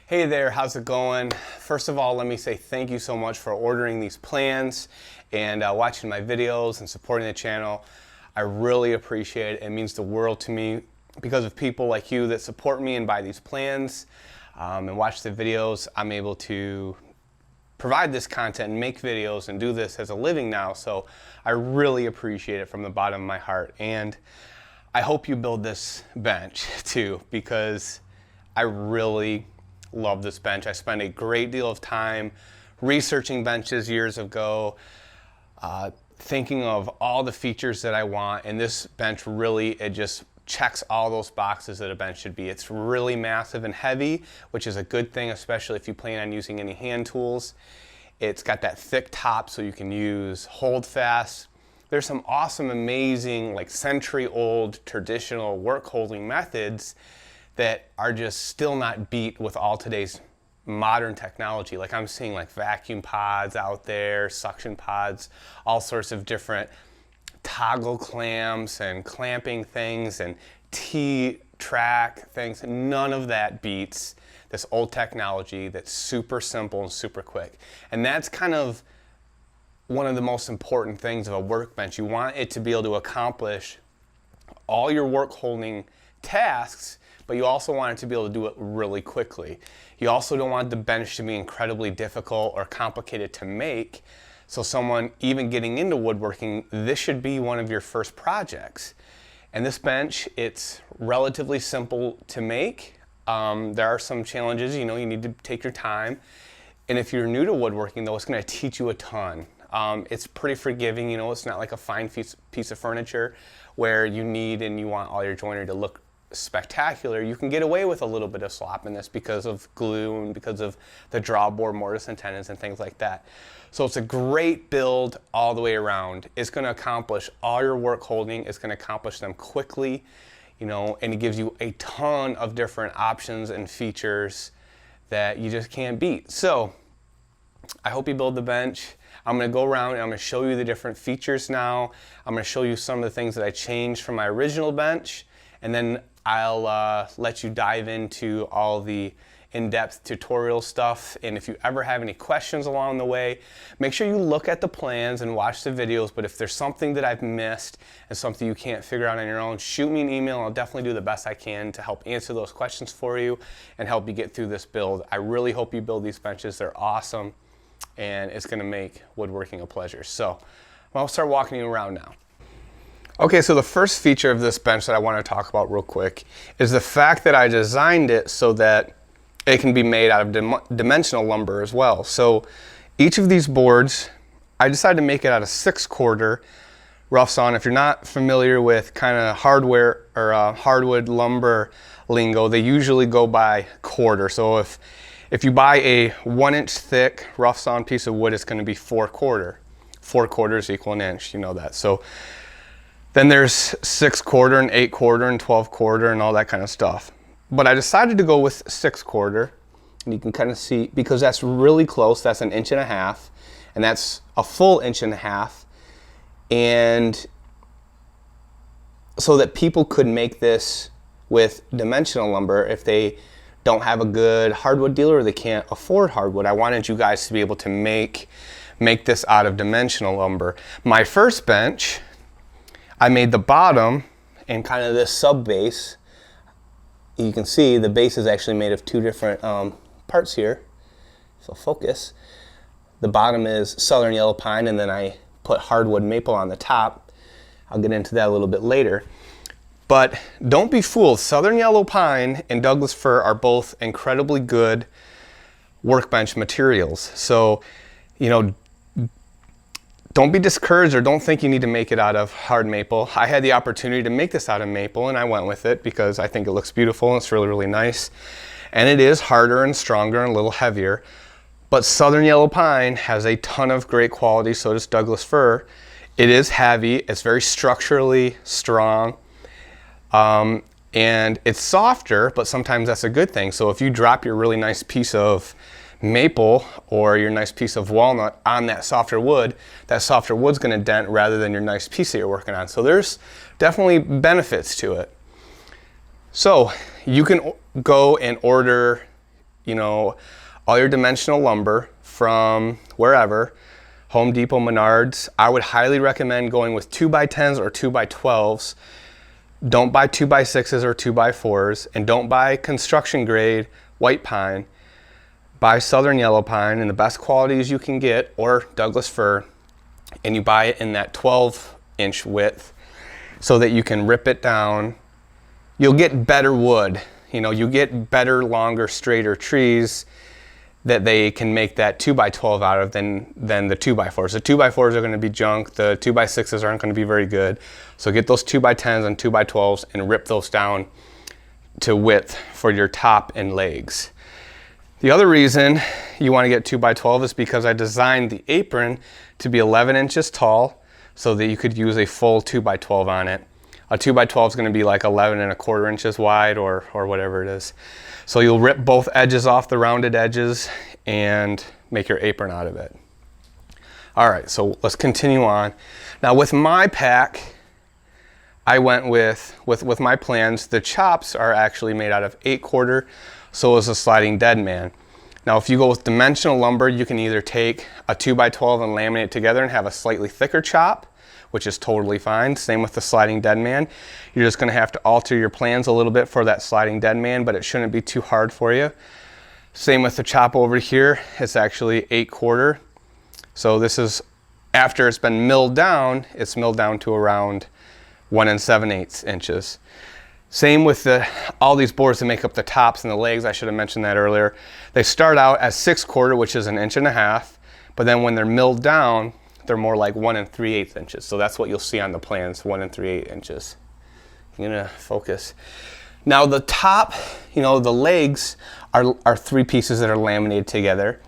Hey there, how's it going? First of all, let me say thank you so much for ordering these plans and watching my videos and supporting the channel. I really appreciate it. It means the world to me because of people like you that support me and buy these plans and watch the videos. I'm able to provide this content and make videos and do this as a living now, so I really appreciate it from the bottom of my heart. And I hope you build this bench too, because I really love this bench. I spent a great deal of time researching benches years ago, thinking of all the features that I want, and this bench really, it just checks all those boxes that a bench should be. It's really massive and heavy, which is a good thing, especially if you plan on using any hand tools. It's got that thick top so you can use hold fast. There's some awesome, amazing, like century-old traditional work holding methods that are just still not beat with all today's modern technology. Like I'm seeing like vacuum pods out there, suction pods, all sorts of different toggle clamps and clamping things and T-track things. None of that beats this old technology that's super simple and super quick. And that's kind of one of the most important things of a workbench. You want it to be able to accomplish all your work holding tasks, but you also want it to be able to do it really quickly. You also don't want the bench to be incredibly difficult or complicated to make. So someone even getting into woodworking, this should be one of your first projects. And this bench, it's relatively simple to make. There are some challenges, you need to take your time. And if you're new to woodworking though, it's gonna teach you a ton. It's pretty forgiving, it's not like a fine piece of furniture where you need and you want all your joinery to look spectacular. You can get away with a little bit of sloppiness because of glue and because of the drawboard mortise and tenons and things like that. So it's a great build all the way around. It's going to accomplish all your work holding. It's going to accomplish them quickly, and it gives you a ton of different options and features that you just can't beat. So I hope you build the bench. I'm going to go around and I'm going to show you the different features now. I'm going to show you some of the things that I changed from my original bench, and then I'll let you dive into all the in-depth tutorial stuff. And if you ever have any questions along the way, make sure you look at the plans and watch the videos. But if there's something that I've missed and something you can't figure out on your own, shoot me an email. I'll definitely do the best I can to help answer those questions for you and help you get through this build. I really hope you build these benches. They're awesome, and it's going to make woodworking a pleasure. So I'll start walking you around now. Okay, so the first feature of this bench that I want to talk about real quick is the fact that I designed it so that it can be made out of dimensional lumber as well. So each of these boards, I decided to make it out of 6/4 rough sawn. If you're not familiar with kind of hardware or hardwood lumber lingo, they usually go by quarter. So if you buy a 1-inch thick rough sawn piece of wood, it's going to be 4/4. 4/4 equal an inch, you know that. So then there's 6/4 and 8/4 and 12/4 and all that kind of stuff. But I decided to go with 6/4, and you can kind of see, because that's really close. That's 1.5 inches, and that's a full 1.5 inches. And so that people could make this with dimensional lumber if they don't have a good hardwood dealer or they can't afford hardwood. I wanted you guys to be able to make this out of dimensional lumber. My first bench, I made the bottom and kind of this sub base. You can see the base is actually made of two different parts here. So focus. The bottom is southern yellow pine, and then I put hardwood maple on the top. I'll get into that a little bit later. But don't be fooled. Southern yellow pine and Douglas fir are both incredibly good workbench materials. So, don't be discouraged or don't think you need to make it out of hard maple. I had the opportunity to make this out of maple, and I went with it because I think it looks beautiful and it's really, really nice. And it is harder and stronger and a little heavier. But southern yellow pine has a ton of great quality, so does Douglas fir. It is heavy, it's very structurally strong, and it's softer, but sometimes that's a good thing. So if you drop your really nice piece of maple or your nice piece of walnut on that softer wood's going to dent rather than your nice piece that you're working on. So there's definitely benefits to it. So you can go and order you know, all your dimensional lumber from wherever, Home Depot, Menards. I would highly recommend going with 2x10s or 2x12s. Don't buy 2x6s or 2x4s, and don't buy construction grade white pine. Buy southern yellow pine in the best qualities you can get, or Douglas fir, and you buy it in that 12-inch width so that you can rip it down. You'll get better wood. You know, you get better, longer, straighter trees that they can make that 2x12 out of than the 2x4s. The 2x4s are going to be junk. The 2x6s aren't going to be very good. So get those 2x10s and 2x12s and rip those down to width for your top and legs. The other reason you want to get 2x12 is because I designed the apron to be 11 inches tall so that you could use a full 2x12 on it. A 2x12 is going to be like 11 1/4 inches wide or whatever it is. So you'll rip both edges off the rounded edges and make your apron out of it. All right, so let's continue on. Now with my pack, I went with my plans. The chops are actually made out of 8/4, so is a sliding dead man. Now if you go with dimensional lumber, you can either take a 2x12 and laminate it together and have a slightly thicker chop, which is totally fine. Same with the sliding dead man. You're just gonna have to alter your plans a little bit for that sliding dead man, but it shouldn't be too hard for you. Same with the chop over here. It's actually 8/4. So this is, after it's been milled down, it's milled down to around 1 7/8 inches. Same with all these boards that make up the tops and the legs. I should have mentioned that earlier. They start out as 6/4, which is 1.5 inches, but then when they're milled down, they're more like 1 3/8 inches. So that's what you'll see on the plans, 1 3/8 inches. I'm gonna focus. Now the top, you know, the legs are 3 pieces that are laminated together.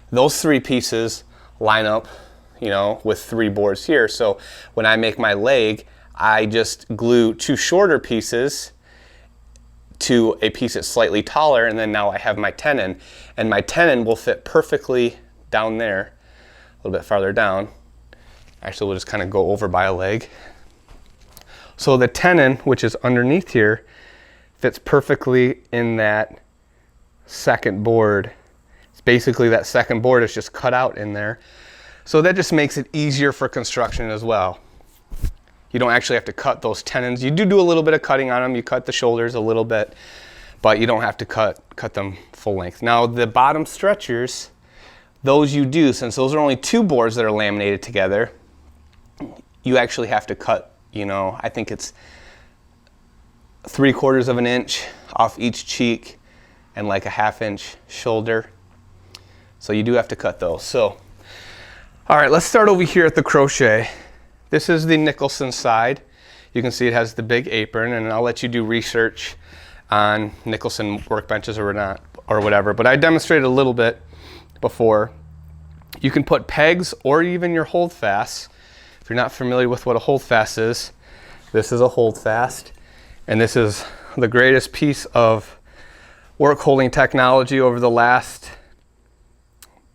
Those 3 pieces line up, you know, with 3 boards here. So when I make my leg, I just glue 2 shorter pieces to a piece that's slightly taller, and then now I have my tenon. And my tenon will fit perfectly down there, a little bit farther down. Actually, we'll just kind of go over by a leg. So the tenon, which is underneath here, fits perfectly in that second board. It's basically that second board is just cut out in there. So that just makes it easier for construction as well. You don't actually have to cut those tenons. You do a little bit of cutting on them. You cut the shoulders a little bit, but you don't have to cut them full length. Now the bottom stretchers, those you do, since those are only 2 boards that are laminated together, you actually have to cut, you know, I think it's 3/4 of an inch off each cheek and like a 1/2 inch shoulder. So you do have to cut those. So, all right, let's start over here at the crochet. This is the Nicholson side. You can see it has the big apron, and I'll let you do research on Nicholson workbenches or not, or whatever. But I demonstrated a little bit before. You can put pegs or even your holdfasts. If you're not familiar with what a holdfast is, this is a holdfast, and this is the greatest piece of work holding technology over the last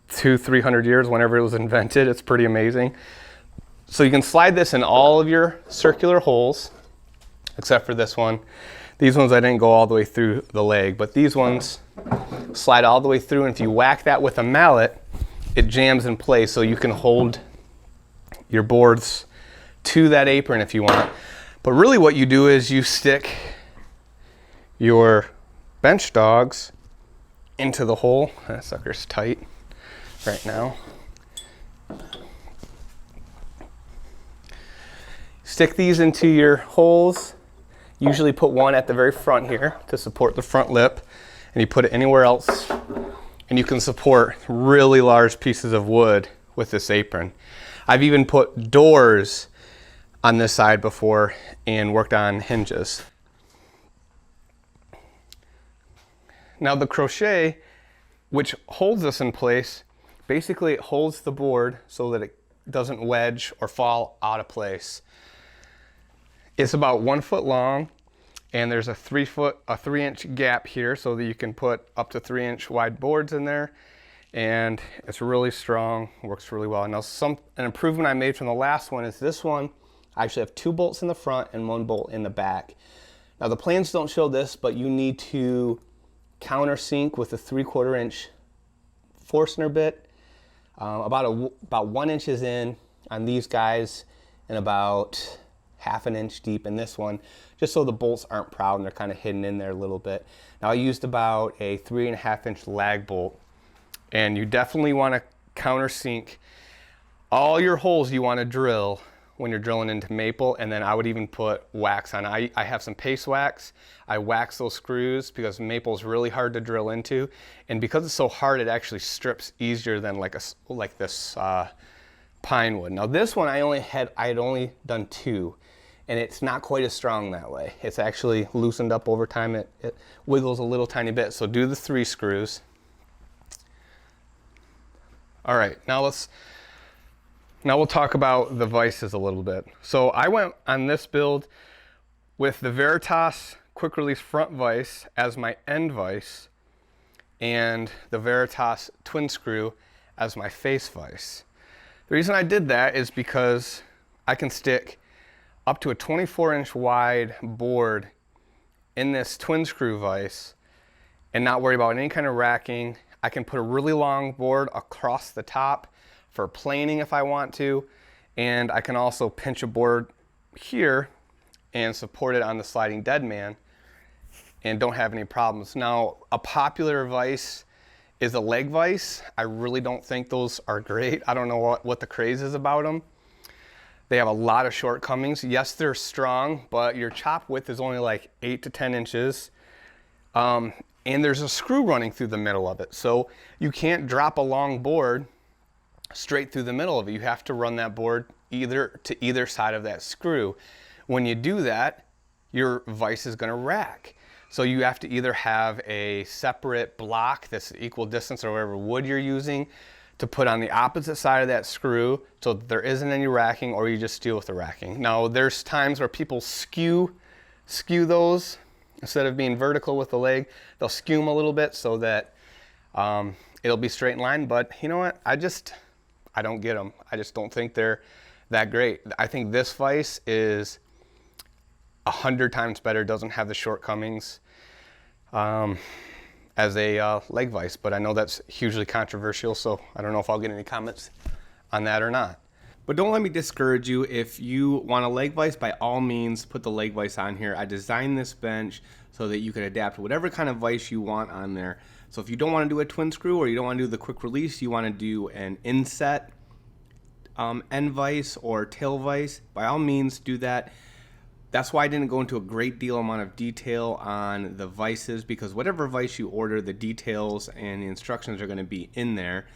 200-300 years, whenever it was invented. It's pretty amazing. So you can slide this in all of your circular holes, except for this one. These ones I didn't go all the way through the leg, but these ones slide all the way through, and if you whack that with a mallet, it jams in place, so you can hold your boards to that apron if you want. But really what you do is you stick your bench dogs into the hole. That sucker's tight right now. Stick these into your holes. Usually put one at the very front here to support the front lip, and you put it anywhere else, and you can support really large pieces of wood with this apron. I've even put doors on this side before and worked on hinges. Now the crochet, which holds this in place, basically it holds the board so that it doesn't wedge or fall out of place. It's about 1 foot long, and there's a 3-inch gap here so that you can put up to 3-inch wide boards in there, and it's really strong, works really well. Now an improvement I made from the last one is this one. I actually have 2 bolts in the front and 1 bolt in the back. Now the plans don't show this, but you need to countersink with a 3/4 inch Forstner bit, about 1 inch in on these guys, and about 1/2 inch deep in this one, just so the bolts aren't proud and they're kind of hidden in there a little bit. Now I used about a 3.5 inch lag bolt, and you definitely want to countersink all your holes you want to drill when you're drilling into maple, and then I would even put wax on. I have some paste wax. I wax those screws because maple is really hard to drill into, and because it's so hard, it actually strips easier than like this pine wood. Now this one I had only done 2, and it's not quite as strong that way. It's actually loosened up over time. It wiggles a little tiny bit. So do the 3 screws. All right, now we'll talk about the vices a little bit. So I went on this build with the Veritas quick release front vise as my end vise, and the Veritas twin screw as my face vise. The reason I did that is because I can stick up to a 24-inch wide board in this twin screw vise and not worry about any kind of racking. I can put a really long board across the top for planing if I want to, and I can also pinch a board here and support it on the sliding dead man and don't have any problems. Now, a popular vise is a leg vise. I really don't think those are great. I don't know what the craze is about them. They have a lot of shortcomings. Yes, they're strong, but your chop width is only like 8 to 10 inches. And there's a screw running through the middle of it. So you can't drop a long board straight through the middle of it. You have to run that board to either side of that screw. When you do that, your vise is gonna rack. So you have to either have a separate block that's equal distance or whatever wood you're using to put on the opposite side of that screw so that there isn't any racking, or you just deal with the racking. Now there's times where people skew those. Instead of being vertical with the leg, they'll skew them a little bit so that it'll be straight in line. But you know what? I don't get them. I just don't think they're that great. I think this vise is 100 times better. Doesn't have the shortcomings as a leg vise, but I know that's hugely controversial, so I don't know if I'll get any comments on that or not. But don't let me discourage you. If you want a leg vise, by all means, put the leg vise on here. I designed this bench so that you can adapt whatever kind of vise you want on there. So if you don't want to do a twin screw, or you don't want to do the quick release, you want to do an inset end vise or tail vise, by all means do that. That's why I didn't go into a great deal amount of detail on the vices, because whatever vise you order, the details and the instructions are going to be in there.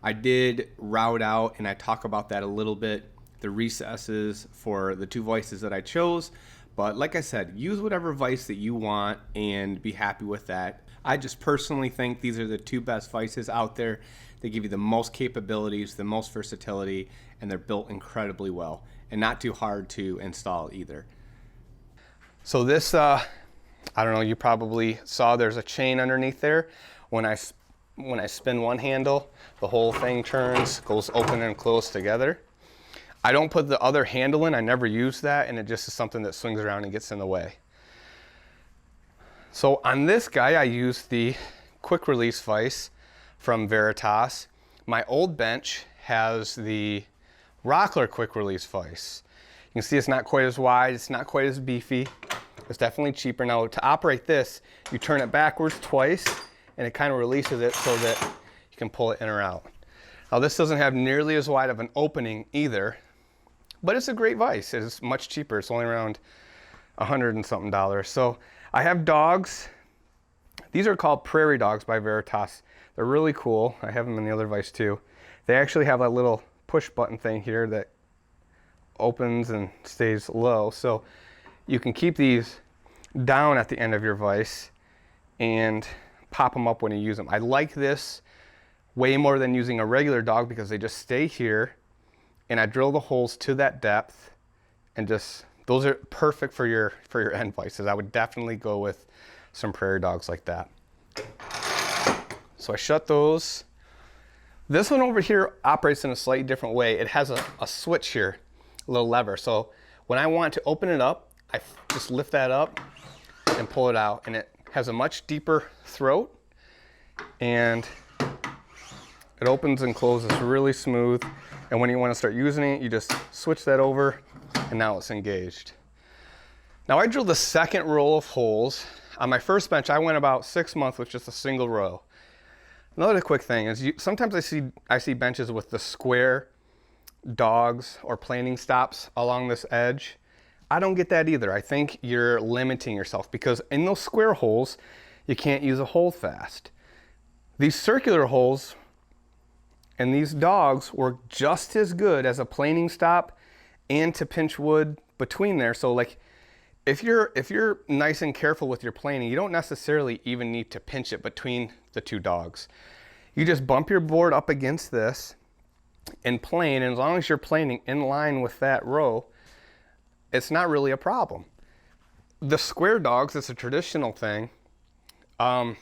I did route out, and I talk about that a little bit, the recesses for the 2 vices that I chose. But like I said, use whatever vise that you want and be happy with that. I just personally think these are the 2 best vices out there. They give you the most capabilities, the most versatility, and they're built incredibly well and not too hard to install either. So this, I don't know, you probably saw there's a chain underneath there. When I spin one handle, the whole thing turns, goes open and closed together. I don't put the other handle in. I never use that, and it just is something that swings around and gets in the way. So on this guy, I used the quick release vise from Veritas. My old bench has the Rockler quick release vise. You can see it's not quite as wide, it's not quite as beefy. It's definitely cheaper. Now to operate this, you turn it backwards twice, and it kind of releases it so that you can pull it in or out. Now this doesn't have nearly as wide of an opening either, but it's a great vise. It's much cheaper. It's only around $100 and something. So I have dogs. These are called Prairie Dogs by Veritas. They're really cool. I have them in the other vise too. They actually have a little push button thing here that opens and stays low. So you can keep these down at the end of your vise and pop them up when you use them. I like this way more than using a regular dog because they just stay here, and I drill the holes to that depth, and just those are perfect for your end vices. I would definitely go with some Prairie Dogs like that. So I shut those. This one over here operates in a slightly different way. It has a switch here, a little lever. So when I want to open it up, I just lift that up and pull it out, and it has a much deeper throat, and it opens and closes really smooth. And when you want to start using it, you just switch that over, and now it's engaged. Now I drilled the second row of holes. On my first bench, I went about 6 months with just a single row. Another quick thing is sometimes I see benches with the square dogs or planing stops along this edge. I don't get that either. I think you're limiting yourself, because in those square holes, you can't use a holdfast. These circular holes and these dogs work just as good as a planing stop and to pinch wood between there. So like if you're nice and careful with your planing, you don't necessarily even need to pinch it between the two dogs. You just bump your board up against this and plane, and as long as you're planing in line with that row, it's not really a problem. The square dogs, it's a traditional thing. You're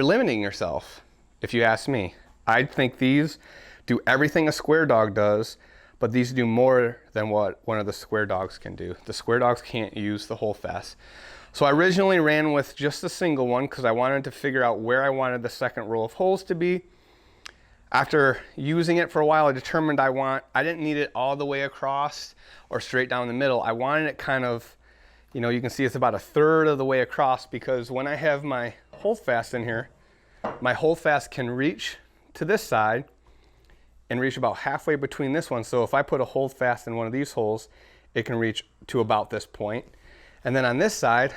limiting yourself, if you ask me. I think these do everything a square dog does, but these do more than what one of the square dogs can do. The square dogs can't use the holdfast. So I originally ran with just a single one because I wanted to figure out where I wanted the second row of holes to be. After using it for a while, I determined I didn't need it all the way across or straight down the middle. I wanted it kind of, you know, you can see it's about a third of the way across, because when I have my holdfast in here, my holdfast can reach to this side and reach about halfway between this one. So if I put a holdfast in one of these holes, it can reach to about this point. And then on this side,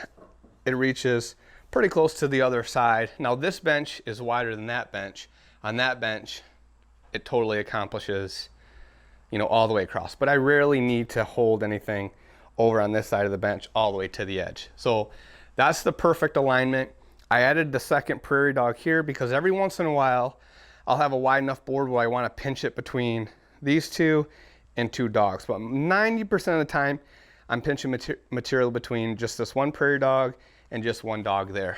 it reaches pretty close to the other side. Now this bench is wider than that bench. On that bench, it totally accomplishes, you know, all the way across. But I rarely need to hold anything over on this side of the bench all the way to the edge. So that's the perfect alignment. I added the second prairie dog here because every once in a while, I'll have a wide enough board where I want to pinch it between these two and two dogs. But 90% of the time, I'm pinching material between just this one prairie dog and just one dog there.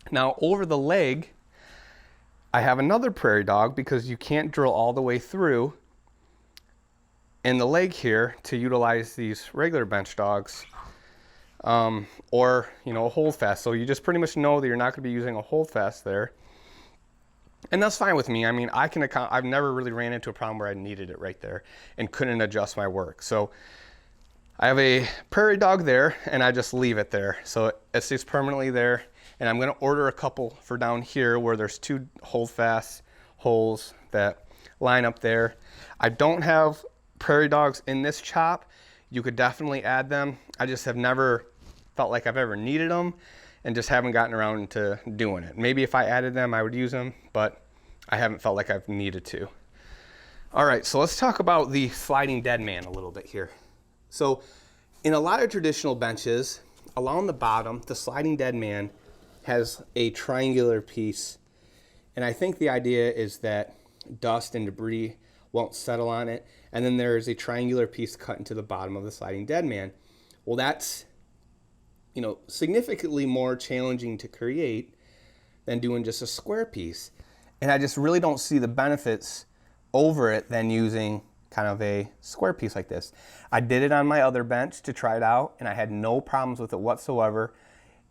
Now over the leg, I have another prairie dog, because you can't drill all the way through in the leg here to utilize these regular bench dogs, or, you know, a holdfast. So you just pretty much know that you're not going to be using a holdfast there. And that's fine with me. I mean, I've never really ran into a problem where I needed it right there and couldn't adjust my work. So I have a prairie dog there, and I just leave it there. So it stays permanently there. And I'm going to order a couple for down here where there's two holdfast holes that line up there. I don't have prairie dogs in this chop. You could definitely add them. I just have never felt like I've ever needed them, and just haven't gotten around to doing it. Maybe if I added them, I would use them, but I haven't felt like I've needed to. All right, so let's talk about the sliding dead man a little bit here. So in a lot of traditional benches, along the bottom, the sliding dead man has a triangular piece. And I think the idea is that dust and debris won't settle on it. And then there is a triangular piece cut into the bottom of the sliding dead man. Well, that's, you know, significantly more challenging to create than doing just a square piece. And I just really don't see the benefits over it than using kind of a square piece like this. I did it on my other bench to try it out, and I had no problems with it whatsoever.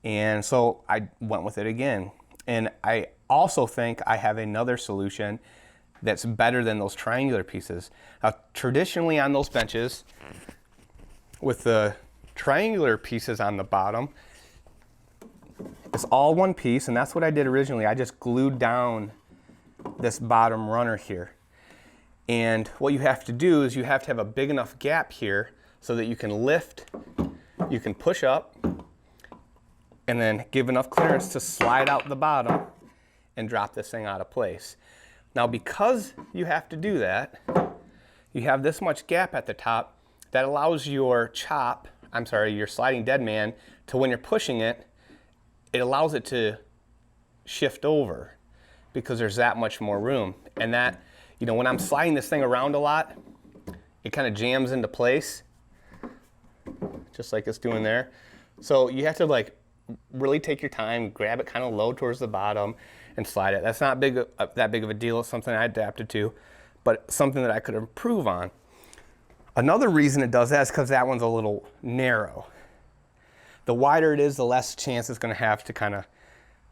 And so I went with it again. And I also think I have another solution that's better than those triangular pieces. Now, traditionally on those benches, with the triangular pieces on the bottom, it's all one piece, and that's what I did originally. I just glued down this bottom runner here. And what you have to do is you have to have a big enough gap here so that you can lift, you can push up, and then give enough clearance to slide out the bottom and drop this thing out of place. Now, because you have to do that, you have this much gap at the top that allows your your sliding dead man to, when you're pushing it, it allows it to shift over because there's that much more room. And that, you know, when I'm sliding this thing around a lot, it kind of jams into place, just like it's doing there. So you have to like really take your time, grab it kind of low towards the bottom and slide it. That's not that big of a deal. It's something I adapted to, but something that I could improve on. Another reason it does that is because that one's a little narrow. the wider it is, the less chance it's going to have to kind of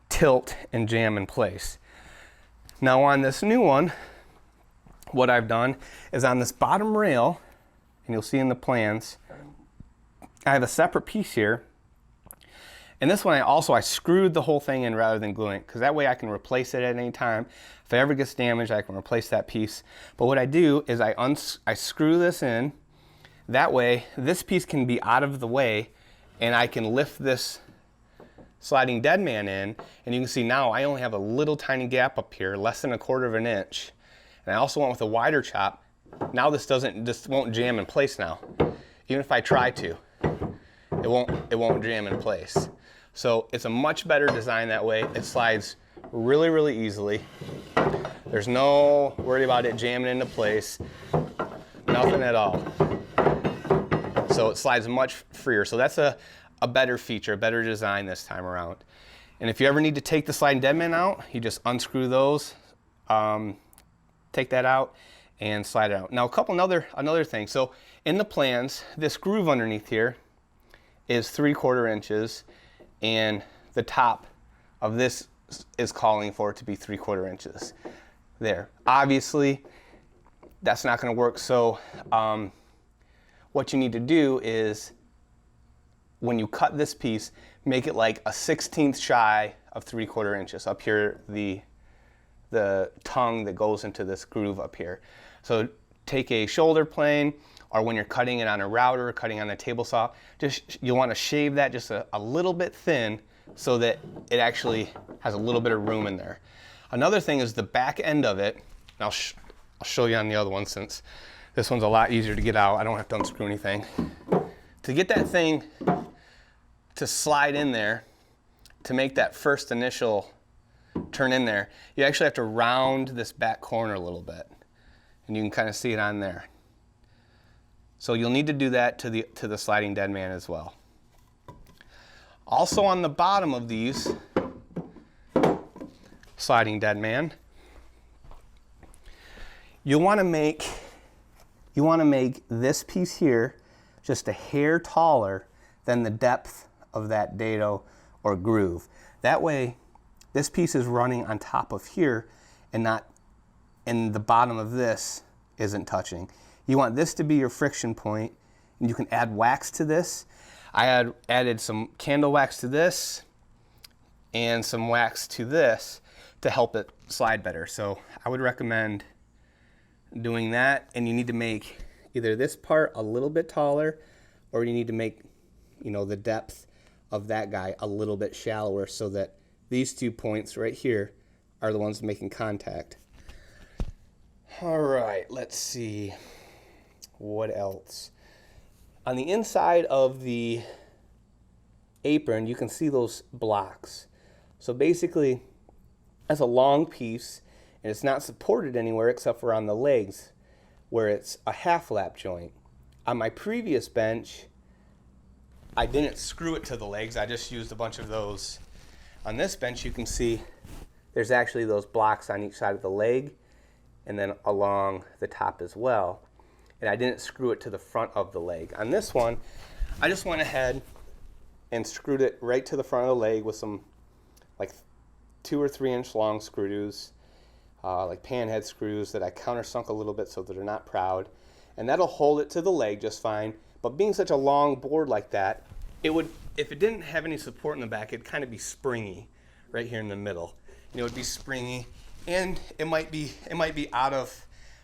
tilt and jam in place. Now on this new one, what I've done is on this bottom rail, and you'll see in the plans, I have a separate piece here. And this one I screwed the whole thing in rather than gluing it, because that way I can replace it at any time. If it ever gets damaged, I can replace that piece. But what I do is I screw this in. That way, this piece can be out of the way, and I can lift this sliding dead man in, and you can see now I only have a little tiny gap up here, less than 1/4 of an inch. And I also went with a wider chop. Now this won't jam in place now. Even if I try to, it won't jam in place. So it's a much better design that way. It slides really, really easily. There's no worry about it jamming into place, nothing at all. So it slides much freer. So that's a better feature, a better design this time around. And if you ever need to take the sliding dead man out, you just unscrew those, take that out and slide it out. Now another thing. So in the plans, this groove underneath here is 3/4 inches, and the top of this is calling for it to be 3/4 inches. There. Obviously, that's not going to work. So what you need to do is, when you cut this piece, make it like a 1/16 shy of 3/4 inches. Up here, the tongue that goes into this groove up here. So take a shoulder plane, or when you're cutting it on a router or cutting on a table saw, you'll want to shave that just a little bit thin so that it actually has a little bit of room in there. Another thing is the back end of it. I'll show you on the other one, since this one's a lot easier to get out. I don't have to unscrew anything. To get that thing to slide in there, to make that first initial turn in there, you actually have to round this back corner a little bit. And you can kind of see it on there. So you'll need to do that to the sliding dead man as well. Also on the bottom of these sliding dead man, you want to make this piece here just a hair taller than the depth of that dado or groove. That way this piece is running on top of here and the bottom of this isn't touching. You want this to be your friction point, and you can add wax to this. I added some candle wax to this and some wax to this to help it slide better. So I would recommend doing that, and you need to make either this part a little bit taller, or you need to make, the depth of that guy a little bit shallower, so that these 2 points right here are the ones making contact. All right, let's see. What else? On the inside of the apron, you can see those blocks. So basically, that's a long piece, and it's not supported anywhere except for on the legs, where it's a half lap joint. On my previous bench, I didn't screw it to the legs. I just used a bunch of those. On this bench, you can see there's actually those blocks on each side of the leg, and then along the top as well. And I didn't screw it to the front of the leg. On this one, I just went ahead and screwed it right to the front of the leg with some like 2 or 3 inch long screws, like pan head screws that I countersunk a little bit so that they're not proud. And that'll hold it to the leg just fine. But being such a long board like that, it would, if it didn't have any support in the back, it'd kind of be springy right here in the middle. It would be springy, and it might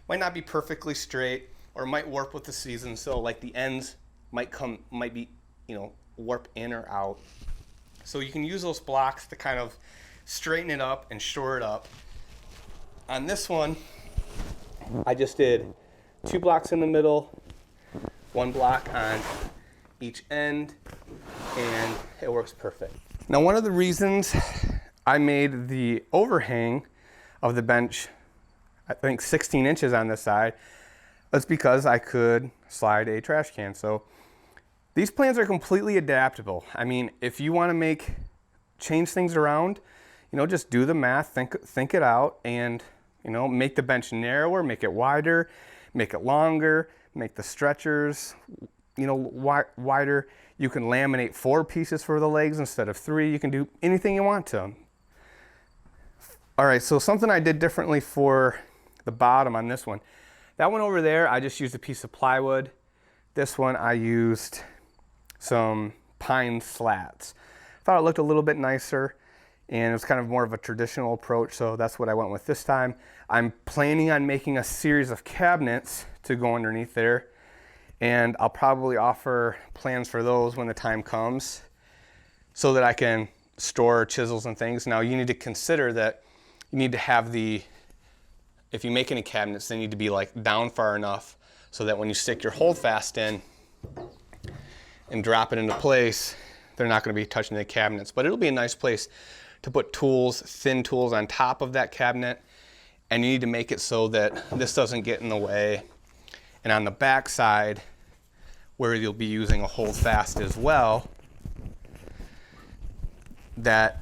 not be perfectly straight, or it might warp with the season. So like the ends might be, warp in or out. So you can use those blocks to kind of straighten it up and shore it up. On this one, I just did 2 blocks in the middle, 1 block on each end, and it works perfect. Now, one of the reasons I made the overhang of the bench, I think 16 inches on this side, that's because I could slide a trash can. So these plans are completely adaptable. I mean, if you want to change things around, just do the math, think it out, and make the bench narrower, make it wider, make it longer, make the stretchers you know, wider. You can laminate 4 pieces for the legs instead of 3. You can do anything you want to them. All right, so something I did differently for the bottom on this one. That one over there, I just used a piece of plywood. This one, I used some pine slats. Thought it looked a little bit nicer, and it was kind of more of a traditional approach, so that's what I went with this time. I'm planning on making a series of cabinets to go underneath there, and I'll probably offer plans for those when the time comes so that I can store chisels and things. Now, you need to consider that you need to have if you make any cabinets, they need to be like down far enough so that when you stick your holdfast in and drop it into place, they're not going to be touching the cabinets. But it'll be a nice place to put tools, thin tools on top of that cabinet, and you need to make it so that this doesn't get in the way. And on the back side, where you'll be using a holdfast as well, that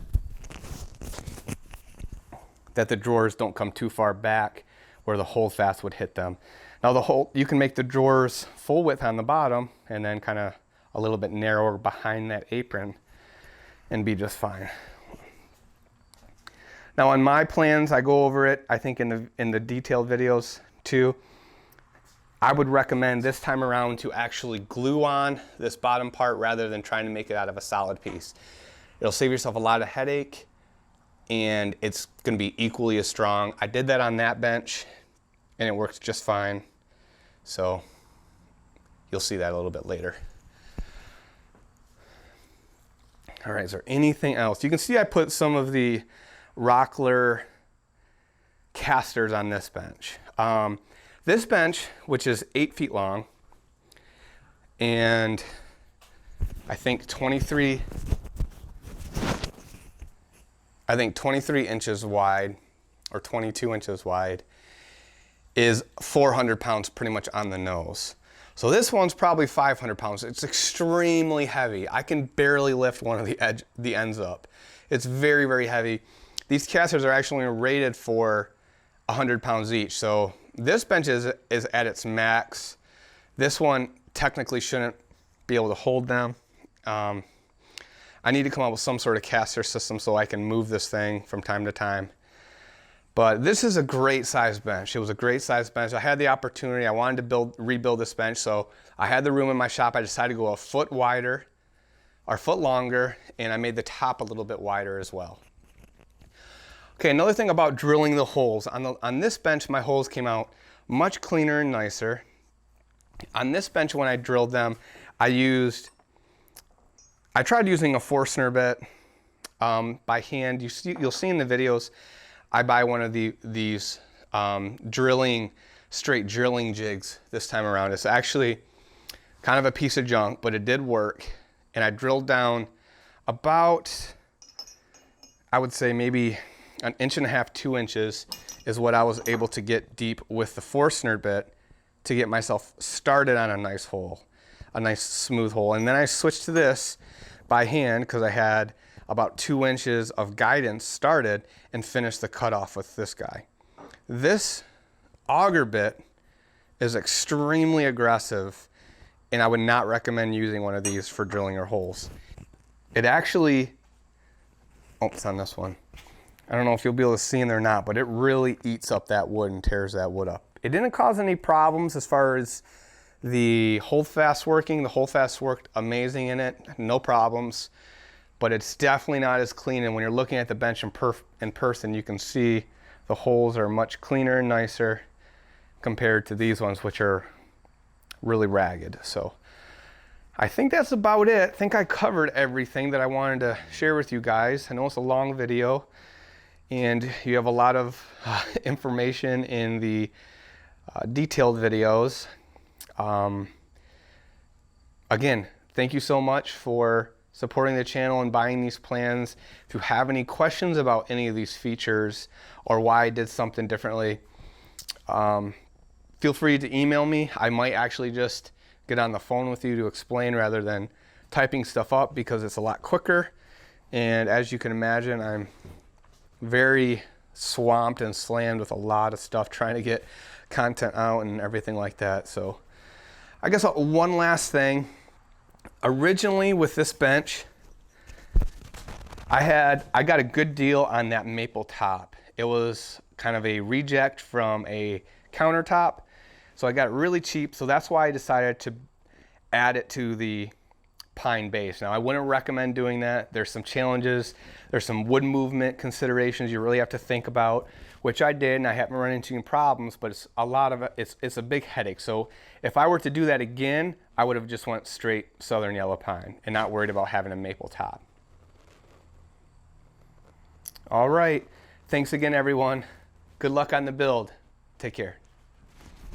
the drawers don't come too far back where the holdfast would hit them. Now you can make the drawers full width on the bottom and then kind of a little bit narrower behind that apron and be just fine. Now on my plans, I go over it, I think in the detailed videos too. I would recommend this time around to actually glue on this bottom part rather than trying to make it out of a solid piece. It'll save yourself a lot of headache, and it's going to be equally as strong. I did that on that bench and it works just fine. So you'll see that a little bit later. All right, is there anything else? You can see I put some of the Rockler casters on this bench. This bench, which is 8 feet long and I think 23 inches wide or 22 inches wide, is 400 pounds pretty much on the nose. So this one's probably 500 pounds. It's extremely heavy. I can barely lift one of the ends up. It's very, very heavy. These casters are actually rated for 100 pounds each. So this bench is at its max. This one technically shouldn't be able to hold them. I need to come up with some sort of caster system so I can move this thing from time to time. But this is a great size bench. It was a great size bench. I had the opportunity, I wanted to rebuild this bench, so I had the room in my shop. I decided to go a foot wider, or a foot longer, and I made the top a little bit wider as well. Okay, another thing about drilling the holes. On this bench, my holes came out much cleaner and nicer. On this bench, when I drilled them, I tried using a Forstner bit by hand. You'll see in the videos, I buy one of these straight drilling jigs this time around. It's actually kind of a piece of junk, but it did work. And I drilled down about, I would say maybe 1.5 inches, 2 inches is what I was able to get deep with the Forstner bit to get myself started on a nice hole, a nice smooth hole. And then I switched to this by hand because I had about 2 inches of guidance started and finished the cutoff with this guy. This auger bit is extremely aggressive, and I would not recommend using one of these for drilling your holes. It actually, oh, it's on this one. I don't know if you'll be able to see in there or not, but it really eats up that wood and tears that wood up. It didn't cause any problems as far as the holdfast working. The holdfast worked amazing in it, no problems, but it's definitely not as clean. And when you're looking at the bench in person, you can see the holes are much cleaner and nicer compared to these ones, which are really ragged. So I think that's about it. I think I covered everything that I wanted to share with you guys. I know it's a long video and you have a lot of information in the detailed videos. Again, thank you so much for supporting the channel and buying these plans. If you have any questions about any of these features or why I did something differently, feel free to email me. I might actually just get on the phone with you to explain rather than typing stuff up because it's a lot quicker. And as you can imagine, I'm very swamped and slammed with a lot of stuff trying to get content out and everything like that. So I guess one last thing. Originally with this bench, I got a good deal on that maple top. It was kind of a reject from a countertop, so I got it really cheap. So that's why I decided to add it to the pine base. Now I wouldn't recommend doing that. There's some challenges. There's some wood movement considerations you really have to think about, which I did, and I haven't run into any problems, but it's a lot of it. It's a big headache. So if I were to do that again, I would have just went straight southern yellow pine and not worried about having a maple top. All right. Thanks again, everyone. Good luck on the build. Take care.